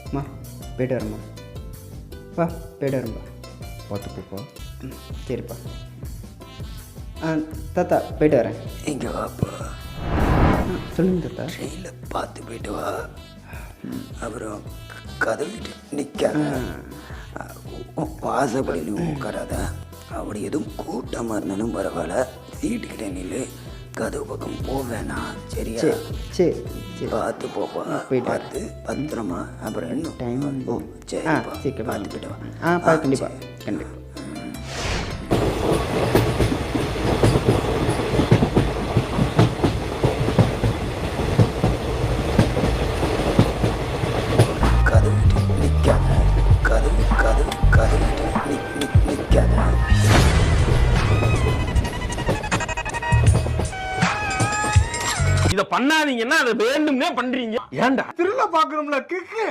அம்மா போய்ட்டு வரேம்மா. பா போய்ட்டு வரேன்பா. பார்த்து போப்பா. சரிப்பா. தாத்தா போய்ட்டு வரேன். இங்கே வாப்பா. சொல்லுங்க தாத்தா. ட்ரெயினில் பார்த்து போயிட்டு வா. அப்புறம் கதவிட்டு நிற்காத, வாசப்படியிலும் உட்காராத. அப்படி எதுவும் கூட்டமாக இருந்தாலும் பரவாயில்ல, சீட்டுக்கிட்ட நில்லு. கதவு பக்கம் போவேண்ணா, சரியா? சரி சரி பார்த்து போப்பா. போயிட்டு பார்த்து பத்திரமா. அப்புறம் இன்னும் டைம் ஓ சரி சீக்கிரம் பார்த்து போயிட்டு வா. கண்டிப்பாக கண்டிப்பாக. கதவிட்டு நிற்காத, கதவு கதவு கதவிட்டு நிற்காத. இத பண்ணாதீங்கன்னா அதை வேண்டும்னே பண்றீங்க. ஏன்டா திருவிழா பார்க்கணும்ல கிக்கு.